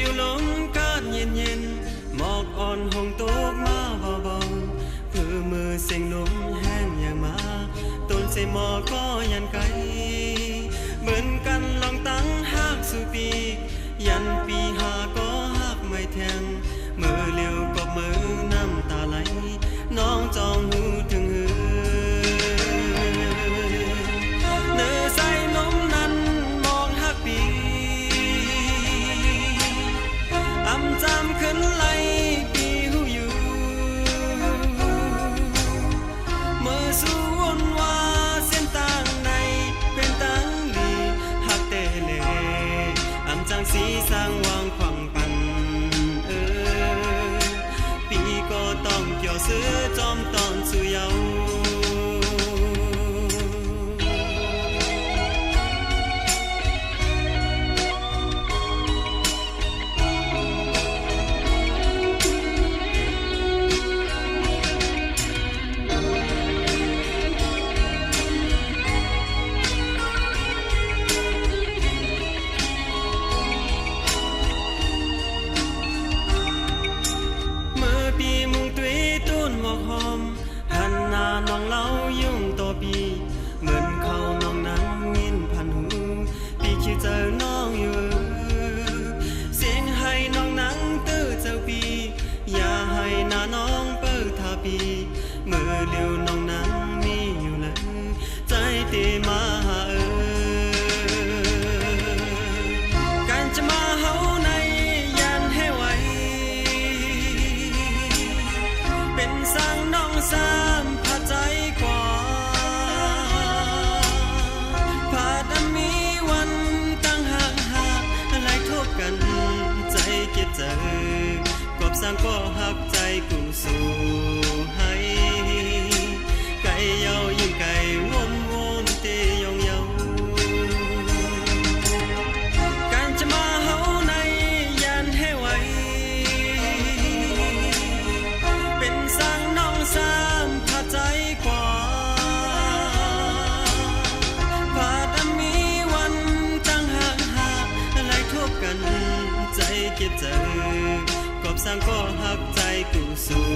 วลมกัดเย็นเย็นหมอกอ่อนหงตกมาเบาๆคือมือเสียงลมแห้งอย่างมาต้นเสหมอก็ยันไกลเหมือนกันลองตั้งหักสู่ปียันปีหาก็หักไม่แทงมือเลี้ยวกับมือน้ำตาไหลน้องจองหูถึงหือเนื้อใส่นมนั้นมองหักปีอำจำขึ้นไหลปีหูอยู่เมื่อสู้วนว่าเส้นต่างในเป็นตั้งลีหักเตเลอำจังสีสร้างวางขวางปันปีก็ต้องเกี่ยวซื้อจอมตอนสู่เยาหันหน้าน้องเล่ายุ่งตัวปีเหมือนเขาน้องนั้นยินพันหูปีคิดเจอน้องอยู่เสียงให้น้องนั่งตื้อเจ้าปีอย่าให้หน้าน้องเปิดทาปีเมื่อเลี้ยวน้องนั้นมีอยู่แล้วใจตีมาหาการจะมาเฮาในยันให้ไวเป็นสร้างน้องสามพาใจกว่าพาดมีวันตั้งห่างไหลทบกันใจเกียดเจอกบสร้างก็หักใจกูสู่ให้ไก่เยายิ่งไก่วนเตยองเยาการจะมาเฮาในยันให้ไวเป็นสร้างน้องสามพาใจกว่าพาดมีวันตั้งห่างไหลทบกันใจเก็บเจอกบสร้างก็หักใจกูสู่